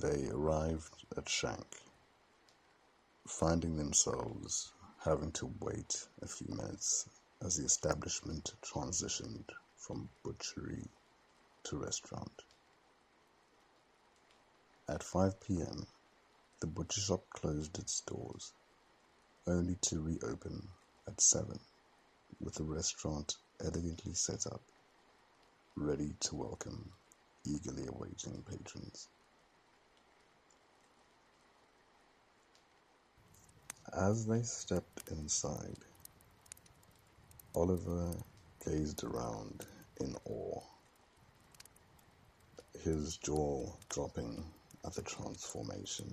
They arrived at Shank, finding themselves having to wait a few minutes as the establishment transitioned from butchery to restaurant. At 5 p.m., the butcher shop closed its doors, only to reopen at 7, with the restaurant elegantly set up, ready to welcome eagerly awaiting patrons. As they stepped inside, Oliver gazed around in awe, his jaw dropping at the transformation.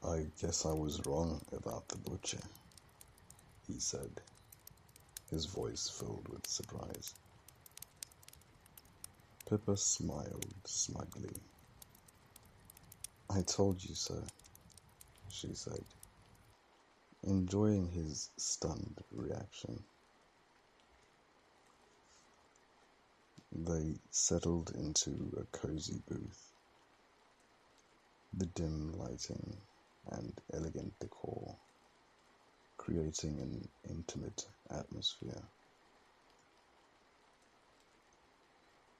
"I guess I was wrong about the butcher," he said, his voice filled with surprise. Pippa smiled smugly. "I told you so," she said, enjoying his stunned reaction. They settled into a cozy booth. The dim lighting and elegant decor creating an intimate atmosphere.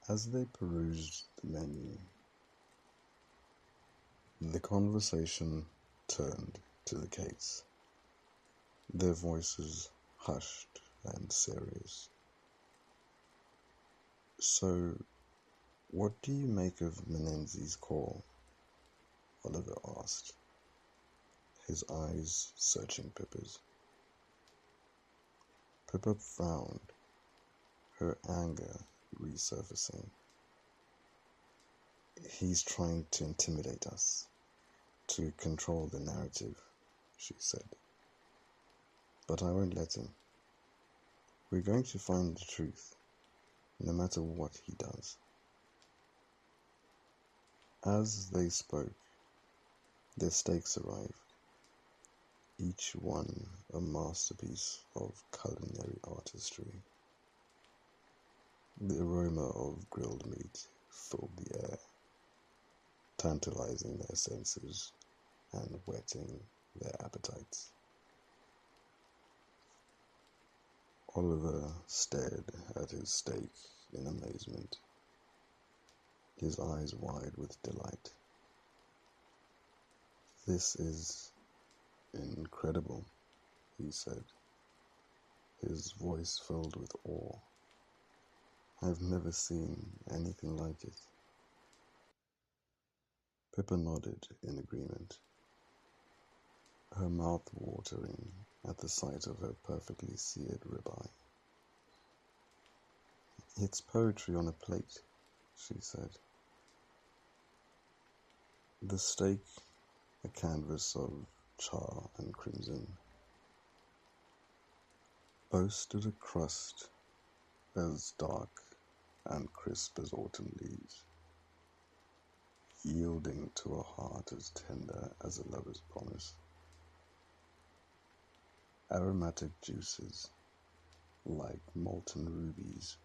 As they perused the menu, the conversation turned to the case, their voices hushed and serious. "So, what do you make of Menenzi's call?" Oliver asked, his eyes searching Pippa's. Pippa frowned, her anger resurfacing. "He's trying to intimidate us, to control the narrative," she said. "But I won't let him. We're going to find the truth, no matter what he does." As they spoke, their steaks arrived, each one a masterpiece of culinary artistry. The aroma of grilled meat filled the air, tantalizing their senses and whetting their appetites. Oliver stared at his steak in amazement, his eyes wide with delight. "This is incredible," he said, his voice filled with awe. "I've never seen anything like it." Pippa nodded in agreement, her mouth watering at the sight of her perfectly seared ribeye. "It's poetry on a plate," she said. The steak, a canvas of char and crimson, boasted a crust as dark and crisp as autumn leaves, yielding to a heart as tender as a lover's promise. Aromatic juices, like molten rubies,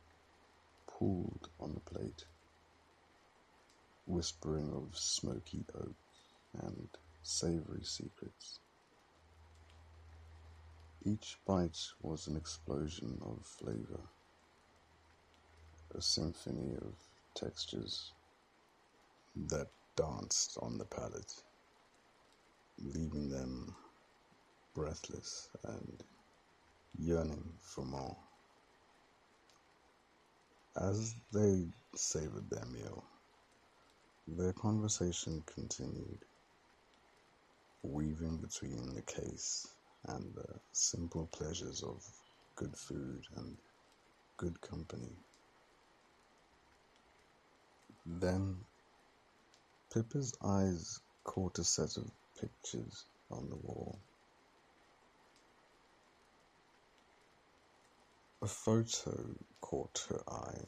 pooled on the plate, whispering of smoky oak and savory secrets. Each bite was an explosion of flavor, a symphony of textures that danced on the palate, leaving them breathless and yearning for more. As they savored their meal, their conversation continued, weaving between the case and the simple pleasures of good food and good company. Then Pippa's eyes caught a set of pictures on the wall. A photo caught her eye,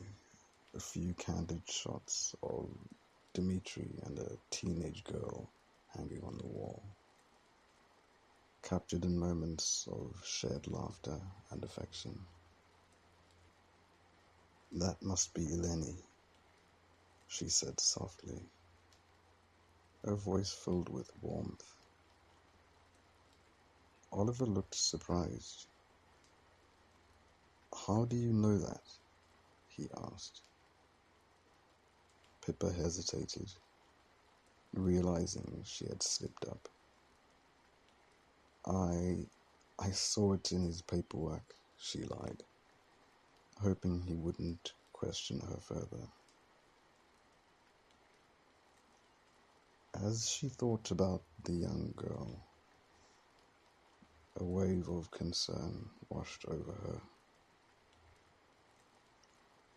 a few candid shots of Dimitri and a teenage girl hanging on the wall, captured in moments of shared laughter and affection. "That must be Eleni," she said softly, her voice filled with warmth. Oliver looked surprised. "How do you know that?" he asked. Pippa hesitated, realizing she had slipped up. I saw it in his paperwork," she lied, hoping he wouldn't question her further. As she thought about the young girl, a wave of concern washed over her.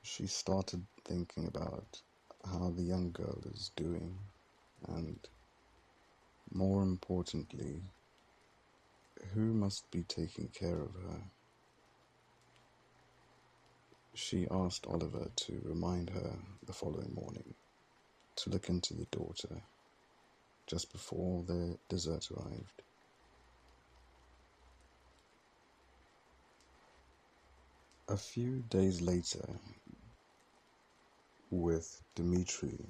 She started thinking about how the young girl is doing, and, more importantly, who must be taking care of her. She asked Oliver to remind her the following morning to look into the daughter just before the dessert arrived. A few days later, with Dmitri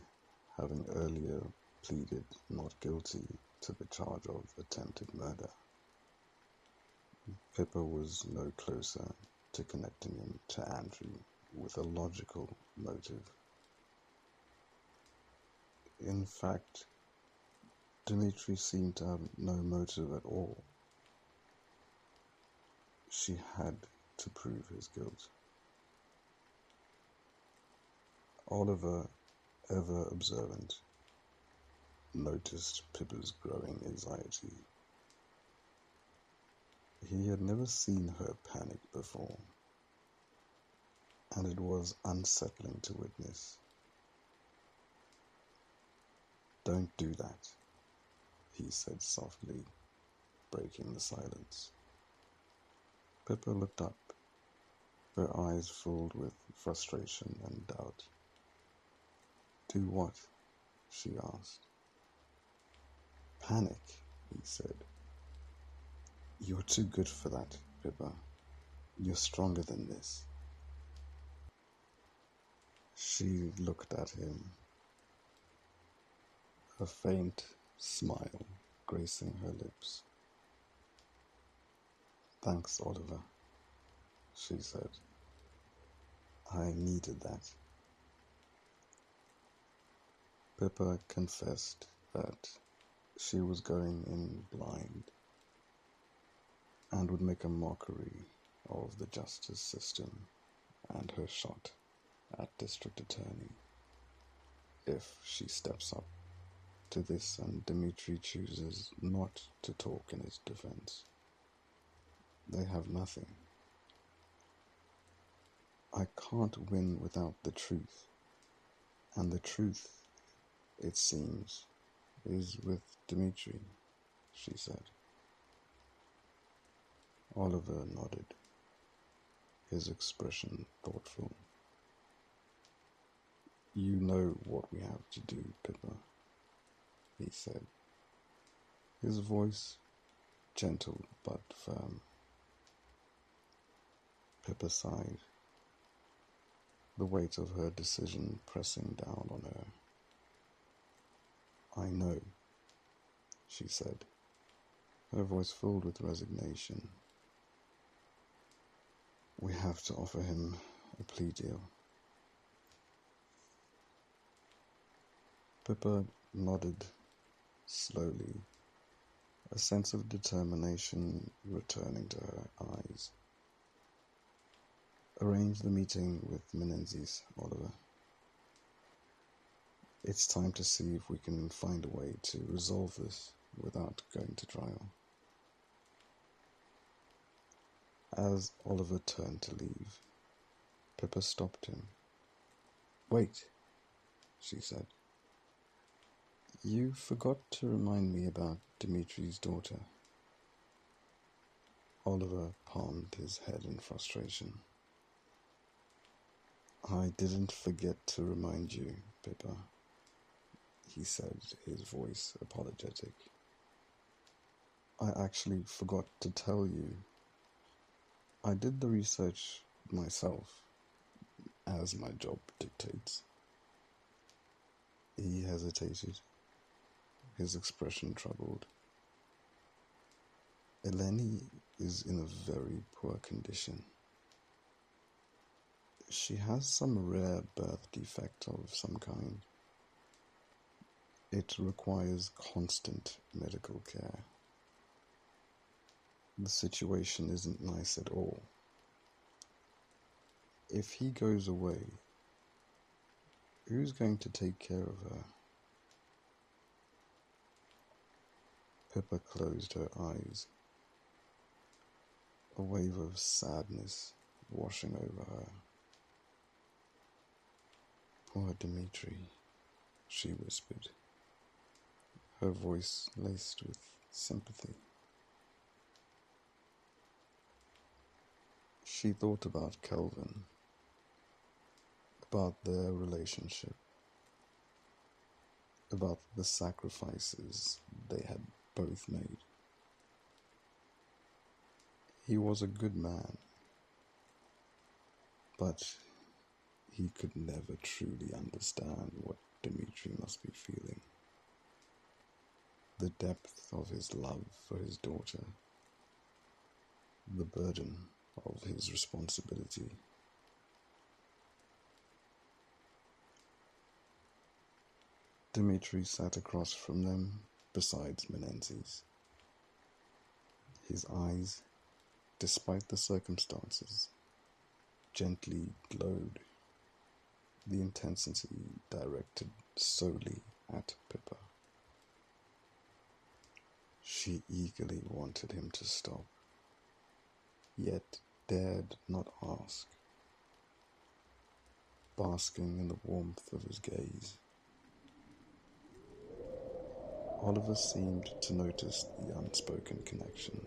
having earlier pleaded not guilty to the charge of attempted murder, Pippa was no closer to connecting him to Andrew with a logical motive. In fact, Dmitri seemed to have no motive at all. She had to prove his guilt. Oliver, ever observant, noticed Pippa's growing anxiety. He had never seen her panic before, and it was unsettling to witness. "Don't do that," he said softly, breaking the silence. Pippa looked up, her eyes filled with frustration and doubt. "Do what?" she asked. "Panic," he said. "You're too good for that, Pippa. You're stronger than this." She looked at him, a faint smile gracing her lips. "Thanks, Oliver," she said. "I needed that." Pippa confessed that she was going in blind and would make a mockery of the justice system and her shot at district attorney if she steps up to this and Dmitri chooses not to talk in his defense. They have nothing. "I can't win without the truth, and the truth, it seems, is with Dmitri," she said. Oliver nodded, his expression thoughtful. "You know what we have to do, Pippa," he said, his voice gentle but firm. Pippa sighed, the weight of her decision pressing down on her. "I know," she said, her voice filled with resignation. "We have to offer him a plea deal." Pippa nodded slowly, a sense of determination returning to her eyes. "Arrange the meeting with Menzies, Oliver. It's time to see if we can find a way to resolve this without going to trial." As Oliver turned to leave, Pippa stopped him. "Wait," she said. "You forgot to remind me about Dimitri's daughter." Oliver palmed his head in frustration. "I didn't forget to remind you, Pippa," he said, his voice apologetic. "I actually forgot to tell you. I did the research myself, as my job dictates." He hesitated, his expression troubled. Eleni is in a very poor condition. She has some rare birth defect of some kind. It requires constant medical care. The situation isn't nice at all. If he goes away, who's going to take care of her? Pippa closed her eyes. A wave of sadness washing over her. Poor Dimitri, she whispered, her voice laced with sympathy. She thought about Kelvin, about their relationship, about the sacrifices they had both made. He was a good man, but he could never truly understand what Dimitri must be feeling. The depth of his love for his daughter, the burden of his responsibility. Dimitri sat across from them beside Menzies. His eyes, despite the circumstances, gently glowed, the intensity directed solely at Pippa. She eagerly wanted him to stop, yet dared not ask, basking in the warmth of his gaze. Oliver seemed to notice the unspoken connection,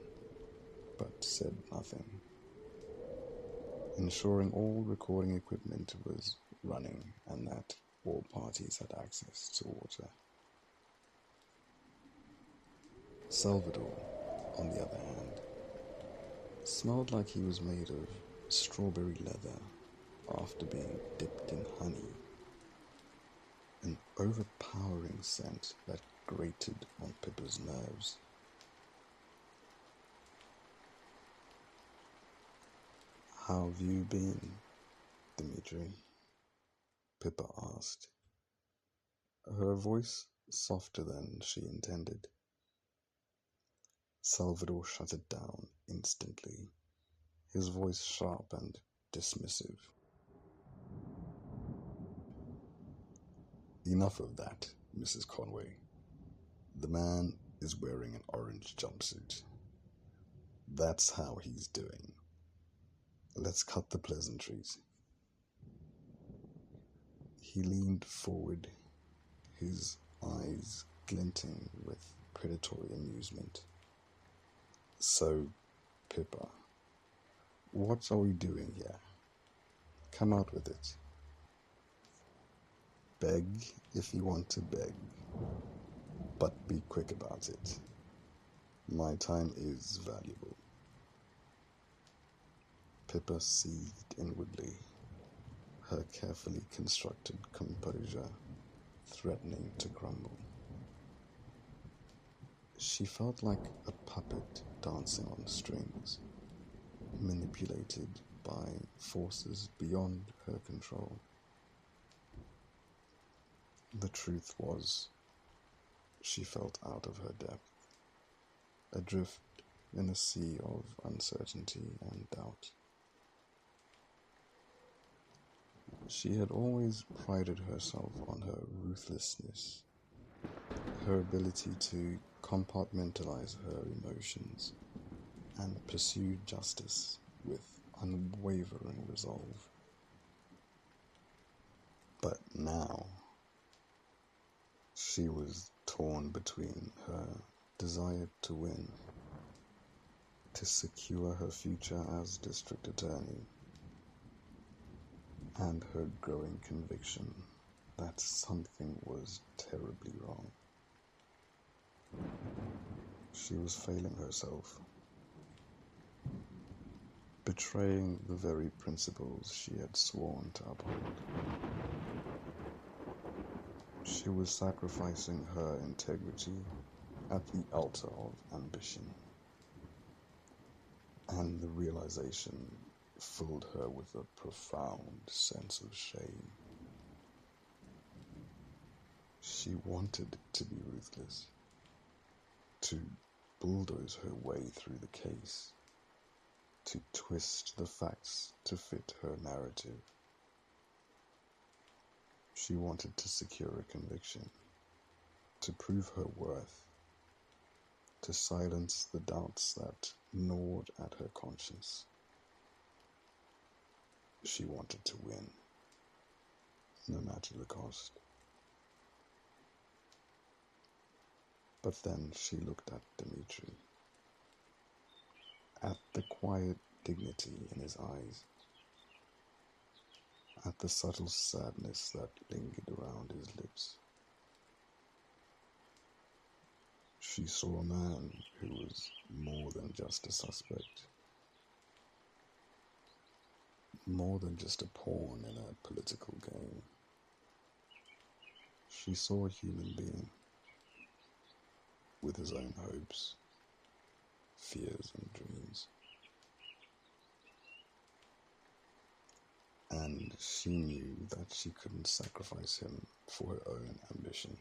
but said nothing, ensuring all recording equipment was running and that all parties had access to water. Salvador, on the other hand, smelled like he was made of strawberry leather after being dipped in honey, an overpowering scent that grated on Pippa's nerves. "How have you been, Dimitri?" Pippa asked, her voice softer than she intended. Salvador shut it down instantly, his voice sharp and dismissive. "Enough of that, Mrs. Conway. The man is wearing an orange jumpsuit. That's how he's doing. Let's cut the pleasantries." He leaned forward, his eyes glinting with predatory amusement. "So, Pippa, what are we doing here? Come out with it. Beg if you want to beg, but be quick about it. My time is valuable." Pippa seethed inwardly, her carefully constructed composure threatening to crumble. She felt like a puppet dancing on strings, manipulated by forces beyond her control. The truth was, she felt out of her depth, adrift in a sea of uncertainty and doubt. She had always prided herself on her ruthlessness, her ability to compartmentalize her emotions and pursue justice with unwavering resolve. But now, she was torn between her desire to win, to secure her future as district attorney, and her growing conviction that something was terribly wrong. She was failing herself, betraying the very principles she had sworn to uphold. She was sacrificing her integrity at the altar of ambition, and the realization filled her with a profound sense of shame. She wanted to be ruthless, to bulldoze her way through the case, to twist the facts to fit her narrative. She wanted to secure a conviction, to prove her worth, to silence the doubts that gnawed at her conscience. She wanted to win, no matter the cost. But then she looked at Dimitri, at the quiet dignity in his eyes, at the subtle sadness that lingered around his lips. She saw a man who was more than just a suspect, more than just a pawn in a political game. She saw a human being with his own hopes, fears and dreams. And she knew that she couldn't sacrifice him for her own ambition.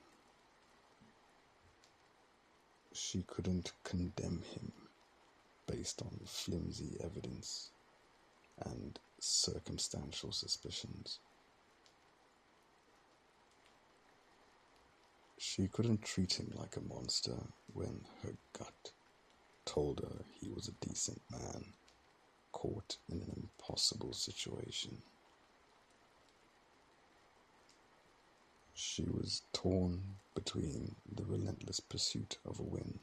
She couldn't condemn him based on flimsy evidence and circumstantial suspicions. She couldn't treat him like a monster when her gut told her he was a decent man caught in an impossible situation. She was torn between the relentless pursuit of a win,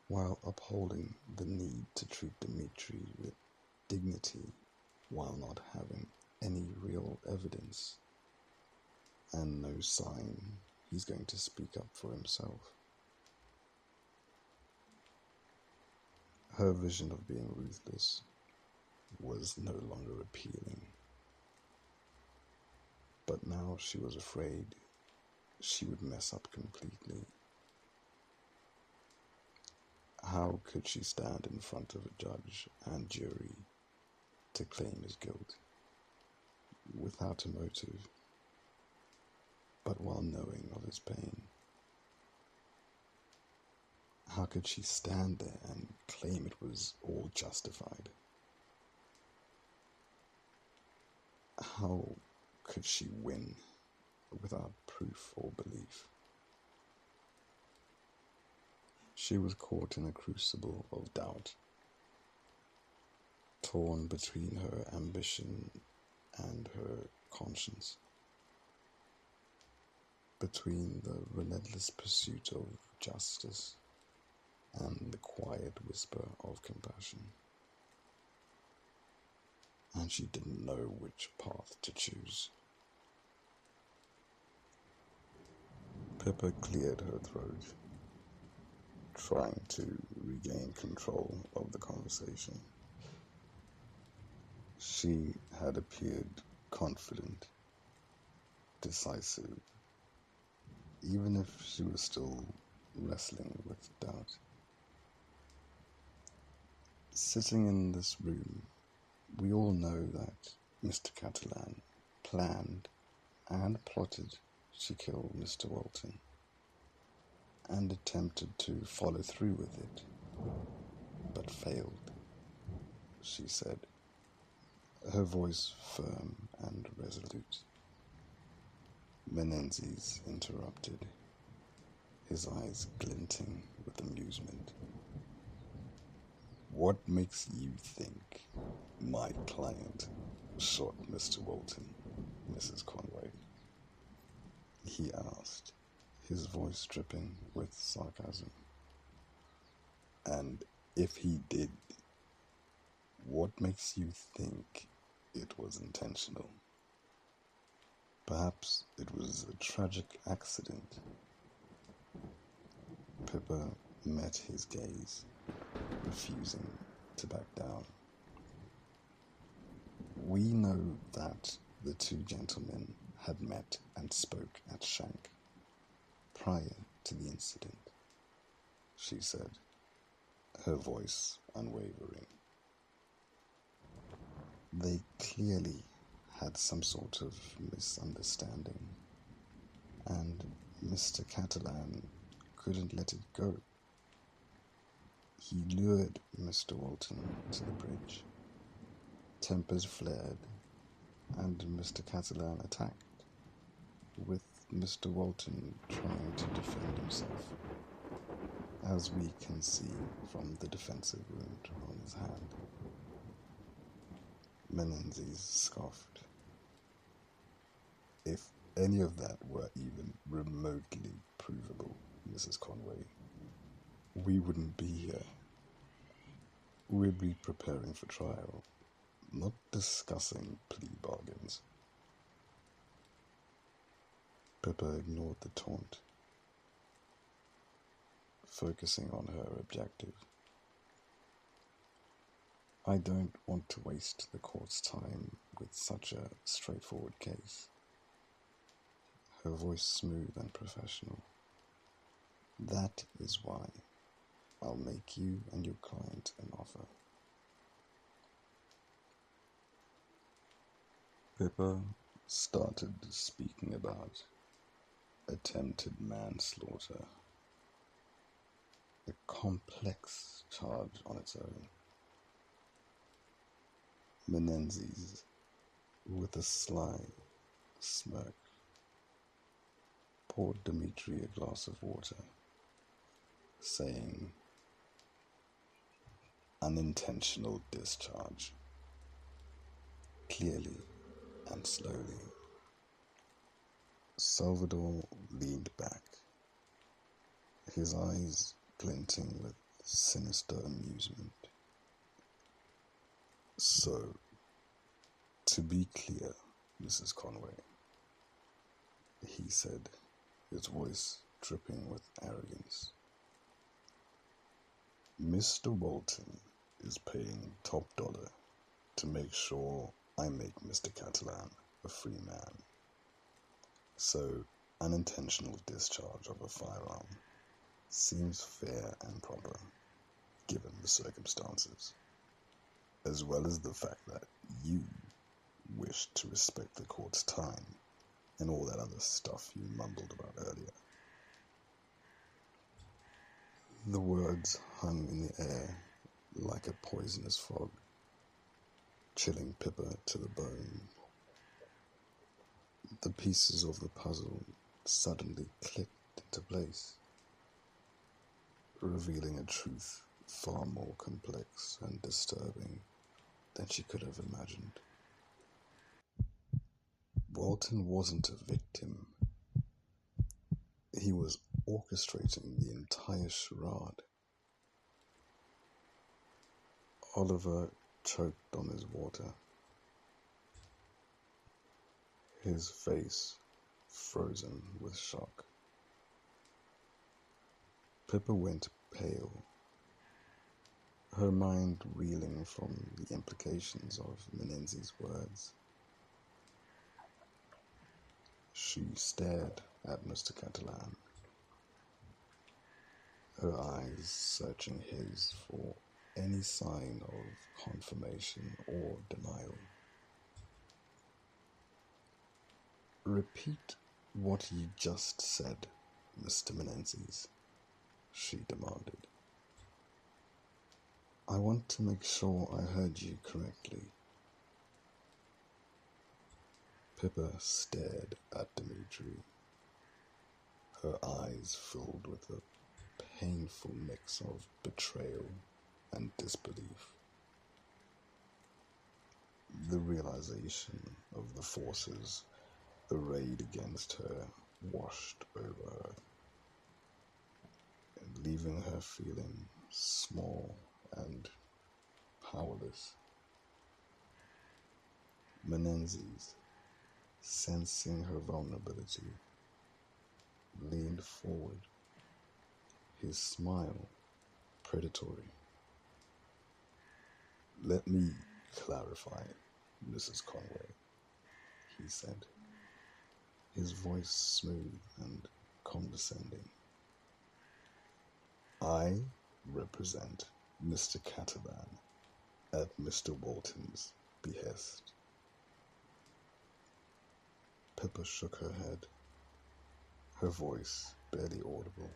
while upholding the need to treat Dimitri with dignity while not having any real evidence and no sign he's going to speak up for himself. Her vision of being ruthless was no longer appealing. But now she was afraid she would mess up completely. How could she stand in front of a judge and jury to claim his guilt without a motive, but while knowing of his pain? How could she stand there and claim it was all justified? How could she win without proof or belief? She was caught in a crucible of doubt, torn between her ambition and her conscience, between the relentless pursuit of justice and the quiet whisper of compassion. And she didn't know which path to choose. Pippa cleared her throat, trying to regain control of the conversation. She had appeared confident, decisive, even if she was still wrestling with doubt. Sitting in this room, we all know that Mr. Catalan planned and plotted to kill Mr. Walton, and attempted to follow through with it, but failed, she said, her voice firm and resolute. Menezes interrupted, his eyes glinting with amusement. What makes you think my client shot Mr. Walton, Mrs. Conway? He asked, his voice dripping with sarcasm. And if he did, what makes you think it was intentional? Perhaps it was a tragic accident. Pippa met his gaze, refusing to back down. We know that the two gentlemen had met and spoke at Shank prior to the incident, she said, her voice unwavering. They clearly had some sort of misunderstanding, and Mr. Catalan couldn't let it go. He lured Mr. Walton to the bridge. Tempers flared, and Mr. Catalan attacked, with Mr. Walton trying to defend himself, as we can see from the defensive wound on his hand. Menzies scoffed. If any of that were even remotely provable, Mrs. Conway, we wouldn't be here. We'd be preparing for trial, not discussing plea bargains. Pippa ignored the taunt, focusing on her objective. I don't want to waste the court's time with such a straightforward case. Her voice smooth and professional. That is why I'll make you and your client an offer. Pippa started speaking about attempted manslaughter, a complex charge on its own. Menzies, with a sly smirk, poured Dimitri a glass of water, saying, "Unintentional discharge." Clearly and slowly, Salvador leaned back, his eyes glinting with sinister amusement. "So, to be clear, Mrs. Conway," he said, his voice dripping with arrogance, "Mr. Walton is paying top dollar to make sure I make Mr. Catalan a free man. So, unintentional discharge of a firearm seems fair and proper, given the circumstances, as well as the fact that you wish to respect the court's time and all that other stuff you mumbled about earlier." The words hung in the air like a poisonous fog, chilling Pippa to the bone. The pieces of the puzzle suddenly clicked into place, revealing a truth far more complex and disturbing than she could have imagined. Walton wasn't a victim. He was orchestrating the entire charade. Oliver choked on his water, his face frozen with shock. Pippa went pale, her mind reeling from the implications of Menzies' words. She stared at Mr. Catalan, her eyes searching his for any sign of confirmation or denial. "Repeat what you just said, Mr. Menzies," she demanded. "I want to make sure I heard you correctly." Pippa stared at Dimitri, her eyes filled with a painful mix of betrayal and disbelief. The realization of the forces arrayed against her washed over her, leaving her feeling small and powerless. Menzies, sensing her vulnerability, leaned forward, his smile predatory. "Let me clarify, Mrs. Conway," he said. his voice smooth and condescending. I represent Mr. Catalan at Mr. Walton's behest. Pippa shook her head, her voice barely audible.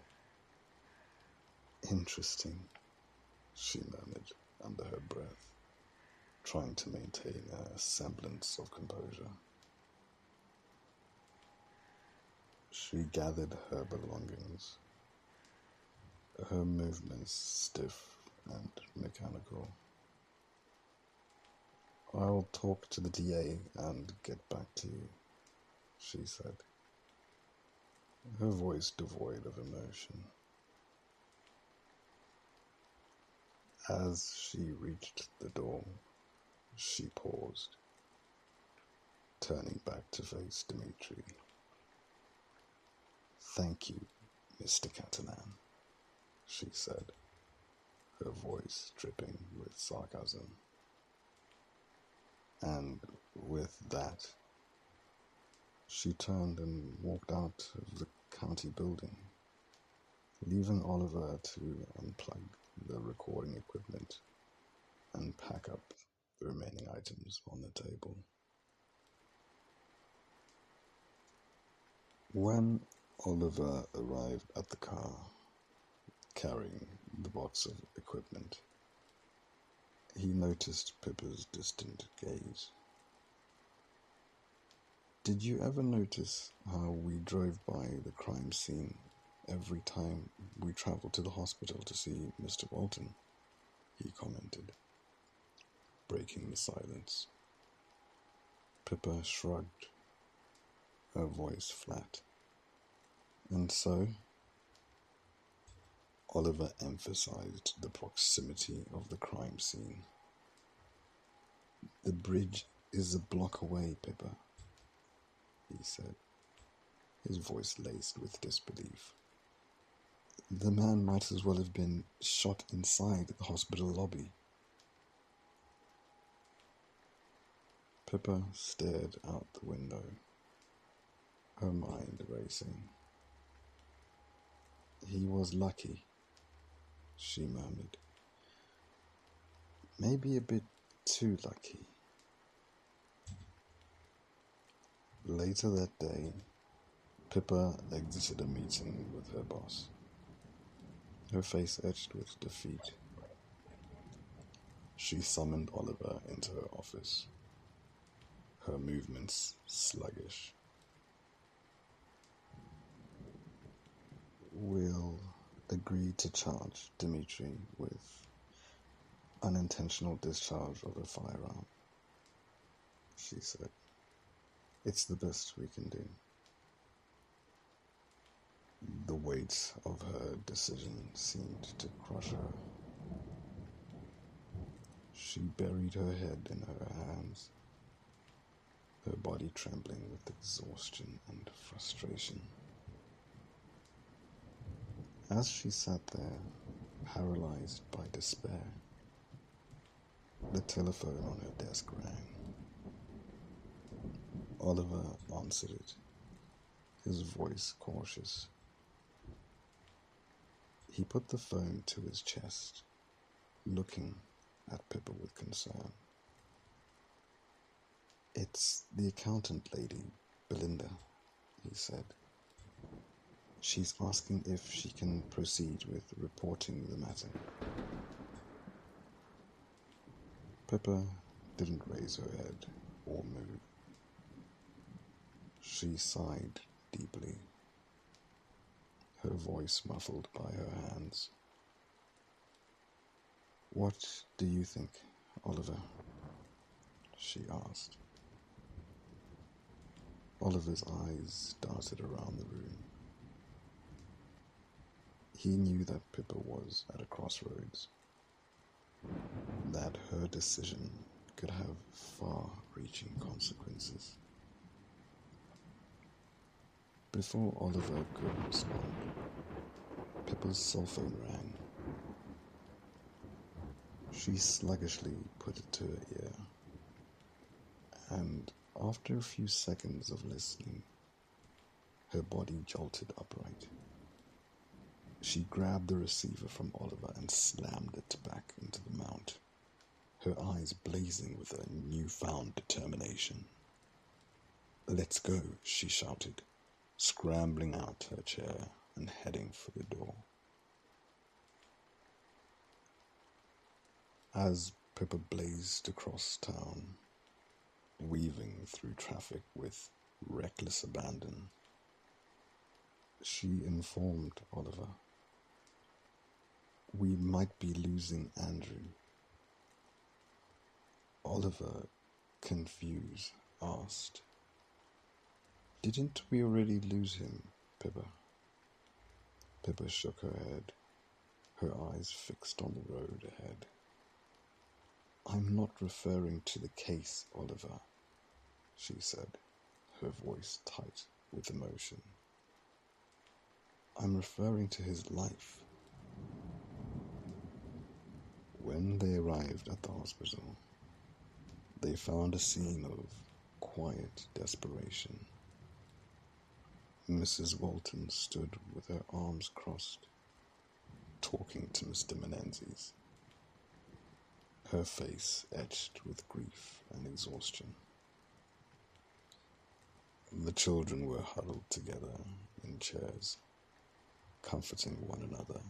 Interesting, she murmured under her breath, trying to maintain a semblance of composure. She gathered her belongings, her movements stiff and mechanical. I'll talk to the DA and get back to you, she said, her voice devoid of emotion. As she reached the door, she paused, turning back to face Dimitri. Thank you, Mr. Catalan, she said, her voice dripping with sarcasm. And with that, she turned and walked out of the county building, leaving Oliver to unplug the recording equipment and pack up the remaining items on the table. When Oliver arrived at the car, carrying the box of equipment, he noticed Pippa's distant gaze. Did you ever notice how we drove by the crime scene every time we travelled to the hospital to see Mr. Walton? He commented, breaking the silence. Pippa shrugged, her voice flat. And so? Oliver emphasized the proximity of the crime scene. The bridge is a block away, Pippa, he said, his voice laced with disbelief. The man might as well have been shot inside the hospital lobby. Pippa stared out the window, her mind racing. He was lucky, she murmured. Maybe a bit too lucky. Later that day, Pippa exited a meeting with her boss, her face etched with defeat. She summoned Oliver into her office, her movements sluggish. We'll agree to charge Dimitri with unintentional discharge of a firearm, she said. It's the best we can do. The weight of her decision seemed to crush her. She buried her head in her hands, her body trembling with exhaustion and frustration. As she sat there, paralyzed by despair, the telephone on her desk rang. Oliver answered it, his voice cautious. He put the phone to his chest, looking at Pippa with concern. It's the accountant lady, Belinda, he said. She's asking if she can proceed with reporting the matter. Pippa didn't raise her head or move. She sighed deeply, her voice muffled by her hands. What do you think, Oliver? She asked. Oliver's eyes darted around the room. He knew that Pippa was at a crossroads, that her decision could have far-reaching consequences. Before Oliver could respond, Pippa's cell phone rang. She sluggishly put it to her ear, and after a few seconds of listening, Her body jolted upright. She grabbed the receiver from Oliver and slammed it back into the mount, her eyes blazing with a newfound determination. "Let's go," she shouted, scrambling out her chair and heading for the door. As Pippa blazed across town, weaving through traffic with reckless abandon, she informed Oliver. "We might be losing Andrew." Oliver, confused, asked, "Didn't we already lose him, Pippa?" Pippa shook her head, her eyes fixed on the road ahead. "I'm not referring to the case, Oliver," she said, her voice tight with emotion. "I'm referring to his life." When they arrived at the hospital, they found a scene of quiet desperation. Mrs. Walton stood with her arms crossed, talking to Mr. Menzies, her face etched with grief and exhaustion. The children were huddled together in chairs, comforting one another,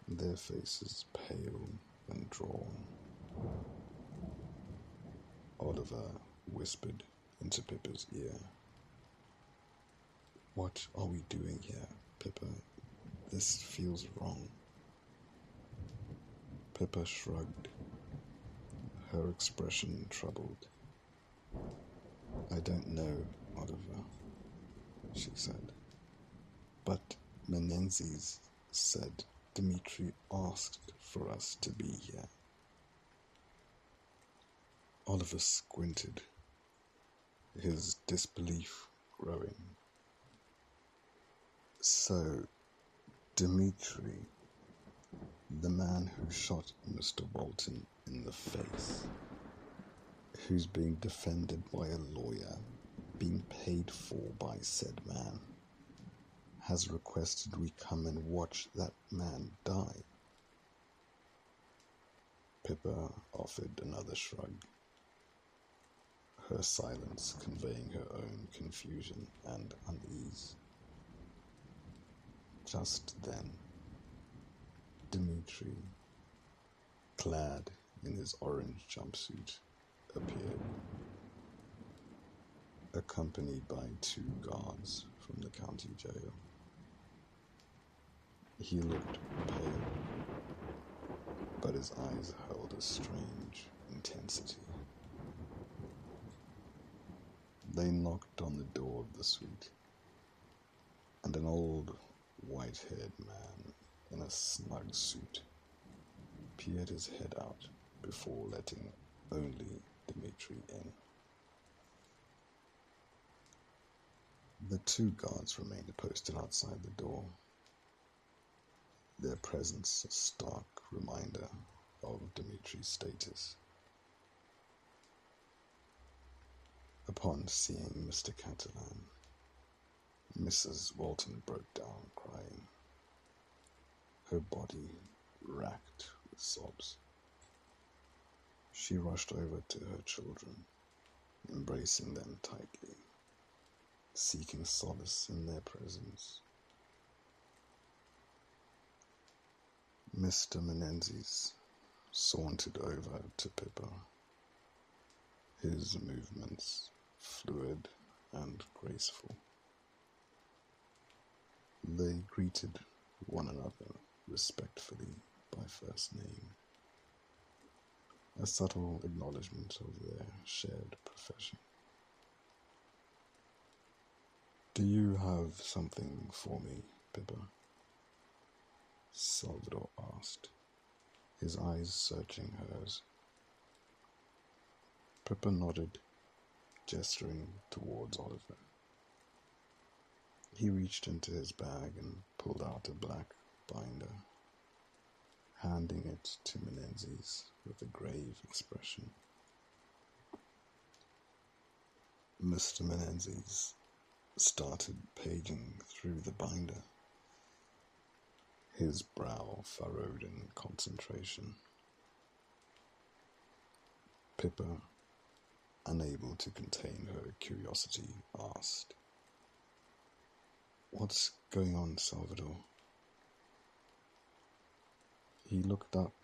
their faces pale and drawn. Oliver whispered into Pippa's ear, "What are we doing here, Pippa? This feels wrong." Pippa shrugged, her expression troubled. "I don't know, Oliver," she said. "But Menzies said Dmitri asked for us to be here." Oliver squinted, his disbelief growing. "So, Dmitri, the man who shot Mr. Walton in the face, who's being defended by a lawyer, being paid for by said man, has requested we come and watch that man die." Pippa offered another shrug, her silence conveying her own confusion and unease. Just then, Dmitri, clad in his orange jumpsuit, appeared, accompanied by 2 guards from the county jail. He looked pale, but his eyes held a strange intensity. They knocked on the door of the suite, and an old, white-haired man in a snug suit peered his head out before letting only Dmitri in. The 2 guards remained posted outside the door, their presence a stark reminder of Dmitri's status. Upon seeing Mr. Catalan, Mrs. Walton broke down crying, her body racked with sobs. She rushed over to her children, embracing them tightly, seeking solace in their presence. Mr. Menzies sauntered over to Pippa, his movements fluid and graceful. They greeted one another respectfully by first name, a subtle acknowledgement of their shared profession. "Do you have something for me, Pippa?" Salvador asked, his eyes searching hers. Pippa nodded, gesturing towards Oliver. He reached into his bag and pulled out a black binder, handing it to Menzies with a grave expression. Mr. Menzies started paging through the binder, his brow furrowed in concentration. Pippa, unable to contain her curiosity, asked, "What's going on, Salvador?" He looked up,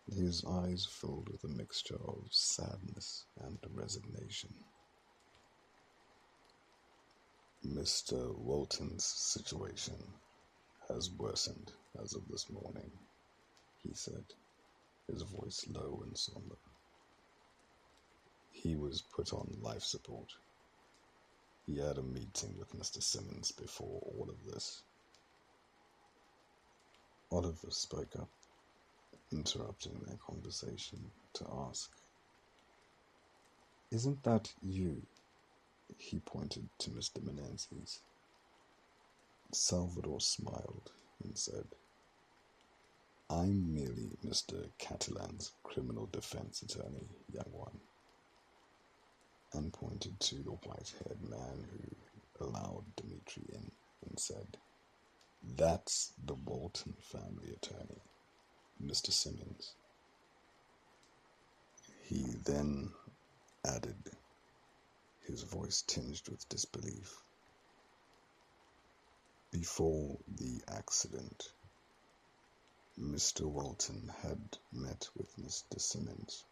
his eyes filled with a mixture of sadness and resignation. "Mr. Walton's situation has worsened as of this morning," he said, his voice low and somber. "He was put on life support. He had a meeting with Mr. Simmons before all of this." Oliver spoke up, interrupting their conversation to ask, "Isn't that you?" He pointed to Mr. Menendez. Salvador smiled and said, "I'm merely Mr. Catalan's criminal defense attorney, young one," and pointed to the white-haired man who allowed Dimitri in and said, "That's the Walton family attorney, Mr. Simmons." He then added, his voice tinged with disbelief, "Before the accident, Mr. Walton had met with Mr. Simmons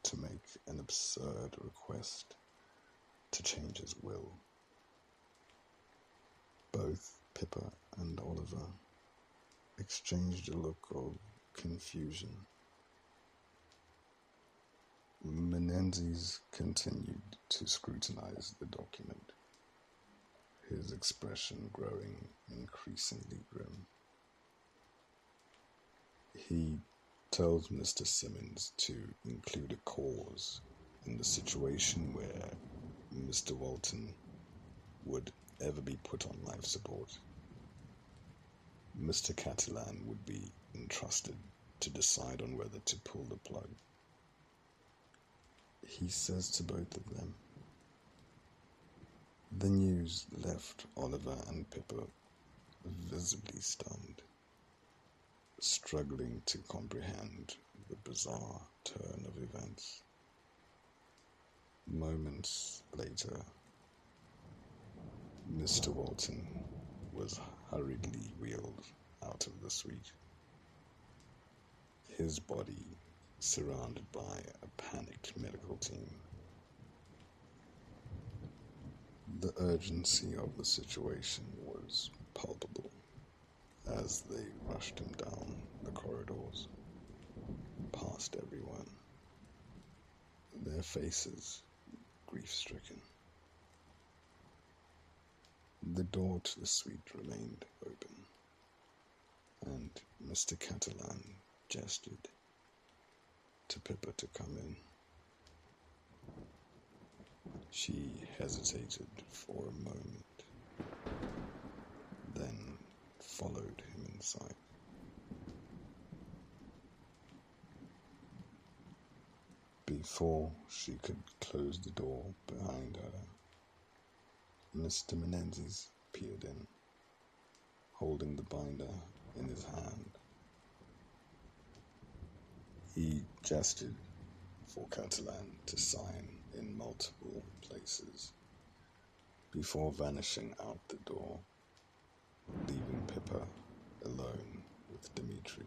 to make an absurd request to change his will." Both Pippa and Oliver exchanged a look of confusion. Menendez continued to scrutinize the document, his expression growing increasingly grim. He told Mr. Simmons to include a clause in the situation where Mr. Walton would ever be put on life support. Mr. Catalan would be entrusted to decide on whether to pull the plug. He says to both of them. The news left Oliver and Pippa visibly stunned, struggling to comprehend the bizarre turn of events. Moments later, Mr. Walton was hurriedly wheeled out of the suite, his body surrounded by a panicked medical team. The urgency of the situation was palpable as they rushed him down the corridors, past everyone, their faces grief-stricken. The door to the suite remained open, and Mr. Catalan gestured to Pippa to come in. She hesitated for a moment, then followed him inside. Before she could close the door behind her, Mr. Menendez peered in, holding the binder in his hand. He gestured for Catalan to sign in multiple places before vanishing out the door, leaving Pippa alone with Dimitri.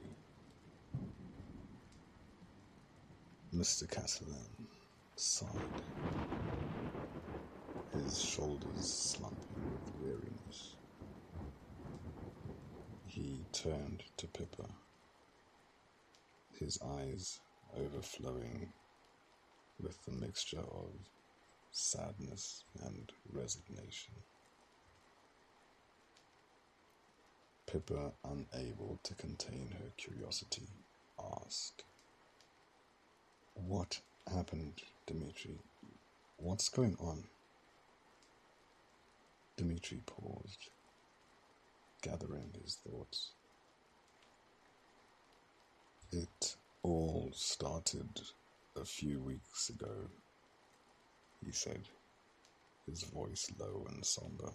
Mr. Catalan sighed, his shoulders slumping with weariness. He turned to Pippa, his eyes overflowing with the mixture of sadness and resignation. Pippa, unable to contain her curiosity, asked, "What happened, Dimitri? What's going on?" Dimitri paused, gathering his thoughts. "It all started a few weeks ago," he said, his voice low and somber.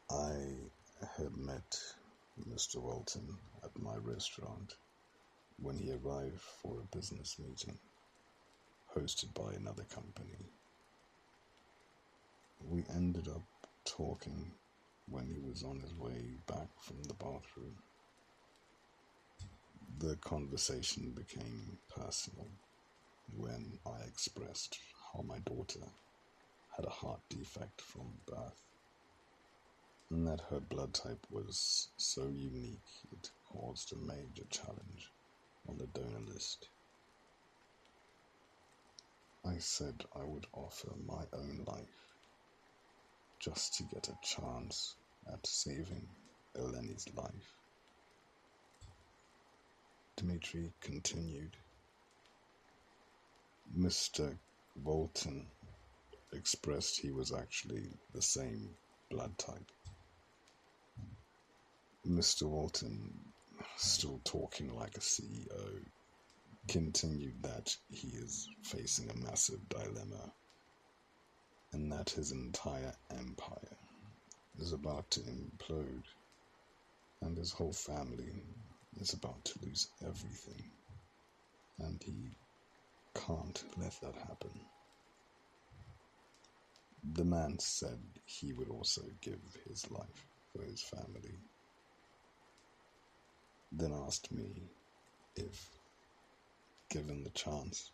I had met Mr. Walton at my restaurant when he arrived for a business meeting hosted by another company. We ended up talking when he was on his way back from the bathroom. The conversation became personal when I expressed how my daughter had a heart defect from birth, and that her blood type was so unique it caused a major challenge on the donor list. I said I would offer my own life just to get a chance at saving Eleni's life. Dmitri continued. Mr. Walton expressed he was actually the same blood type. Mr. Walton, still talking like a CEO, continued that he is facing a massive dilemma and that his entire empire is about to implode and his whole family is about to lose everything, and he can't let that happen. The man said he would also give his life for his family, then asked me if, given the chance,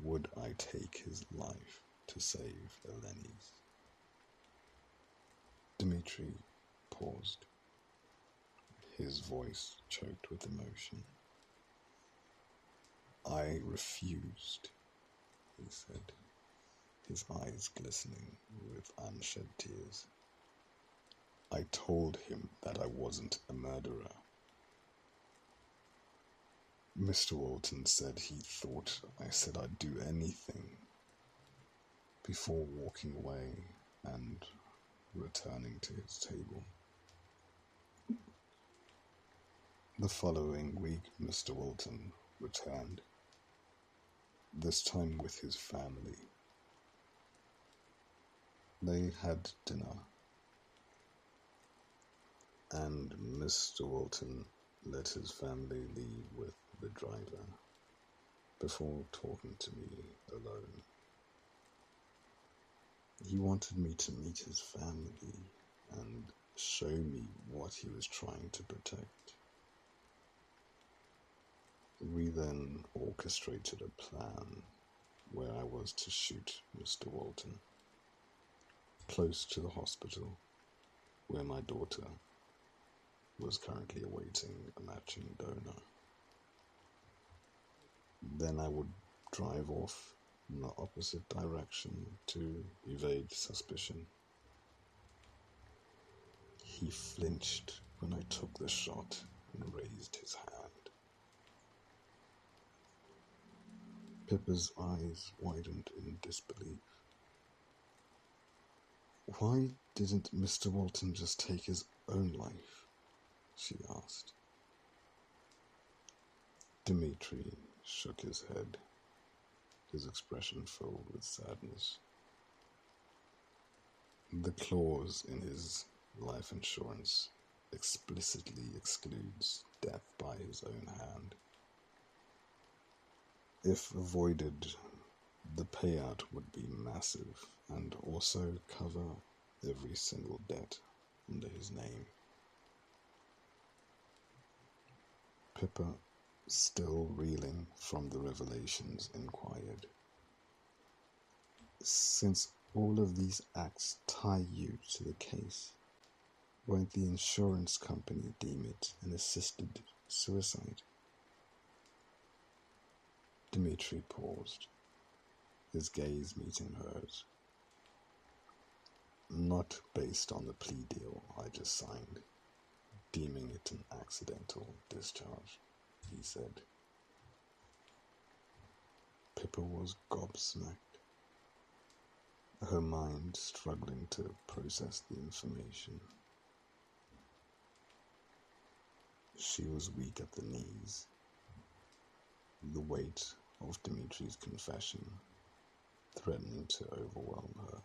would I take his life to save Eleni's. Dmitri paused, his voice choked with emotion. I refused, he said, his eyes glistening with unshed tears. I told him that I wasn't a murderer. Mr. Walton said he thought I said I'd do anything before walking away and returning to his table. The following week, Mr. Walton returned, this time with his family. They had dinner, and Mr. Walton let his family leave with the driver before talking to me alone. He wanted me to meet his family and show me what he was trying to protect. We then orchestrated a plan where I was to shoot Mr. Walton close to the hospital where my daughter was currently awaiting a matching donor. Then I would drive off in the opposite direction to evade suspicion. He flinched when I took the shot and raised his hand. Pippa's eyes widened in disbelief. Why didn't Mr. Walton just take his own life? She asked. Dmitri shook his head, his expression filled with sadness. The clause in his life insurance explicitly excludes death by his own hand. If avoided, the payout would be massive and also cover every single debt under his name. Pippa, still reeling from the revelations, inquired, since all of these acts tie you to the case, won't the insurance company deem it an assisted suicide? Dmitri paused, his gaze meeting hers. Not based on the plea deal I just signed, deeming it an accidental discharge, he said. Pippa was gobsmacked, her mind struggling to process the information. She was weak at the knees, the weight of Dimitri's confession, threatening to overwhelm her.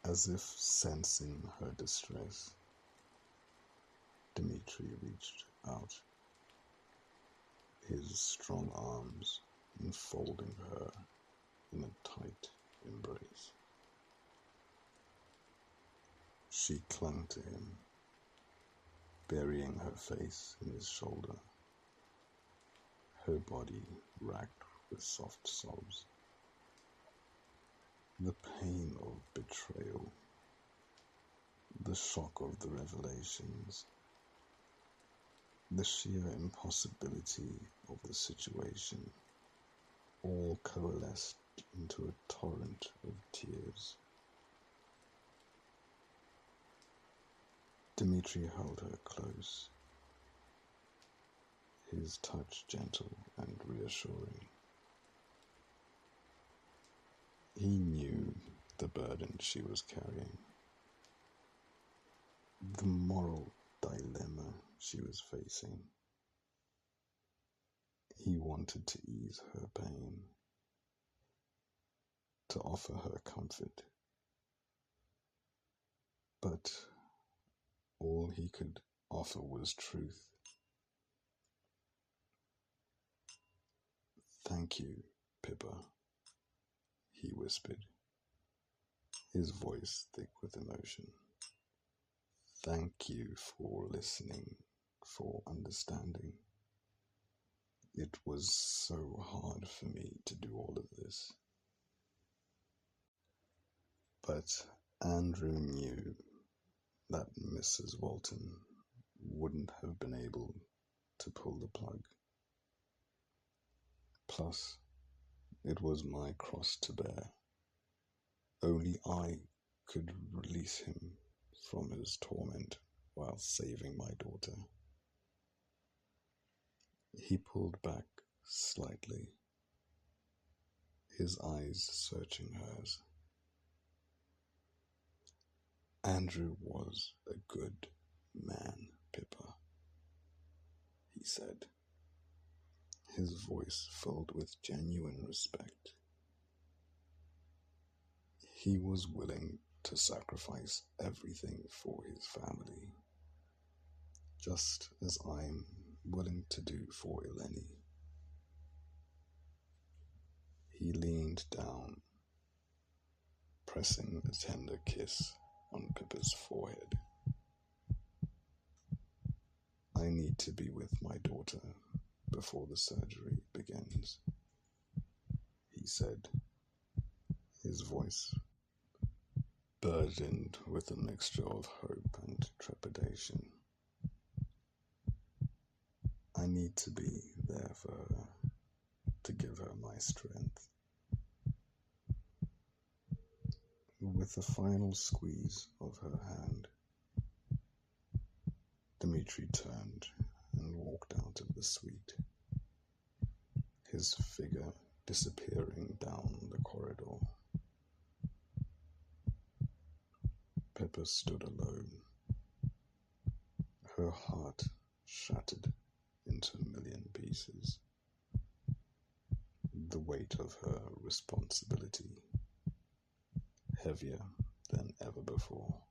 As if sensing her distress, Dimitri reached out, his strong arms enfolding her in a tight embrace. She clung to him, burying her face in his shoulder, her body racked with soft sobs. The pain of betrayal, the shock of the revelations, the sheer impossibility of the situation, all coalesced into a torrent of tears. Dimitri held her close, his touch gentle and reassuring. He knew the burden she was carrying, the moral dilemma she was facing. He wanted to ease her pain, to offer her comfort, but all he could offer was truth. "Thank you, Pippa," he whispered, his voice thick with emotion. "Thank you for listening, for understanding. It was so hard for me to do all of this." But Andrew knew that Mrs. Walton wouldn't have been able to pull the plug. Plus, it was my cross to bear. Only I could release him from his torment while saving my daughter. He pulled back slightly, his eyes searching hers. "Andrew was a good man, Pippa," he said, his voice filled with genuine respect. "He was willing to sacrifice everything for his family, just as I'm willing to do for Eleni." He leaned down, pressing a tender kiss on Pippa's forehead. "I need to be with my daughter before the surgery begins," he said, his voice burdened with a mixture of hope and trepidation. "I need to be there for her, to give her my strength." With a final squeeze of her hand, Dimitri turned and walked out of the suite, his figure disappearing down the corridor. Pippa stood alone, her heart shattered into a million pieces, the weight of her responsibility heavier than ever before.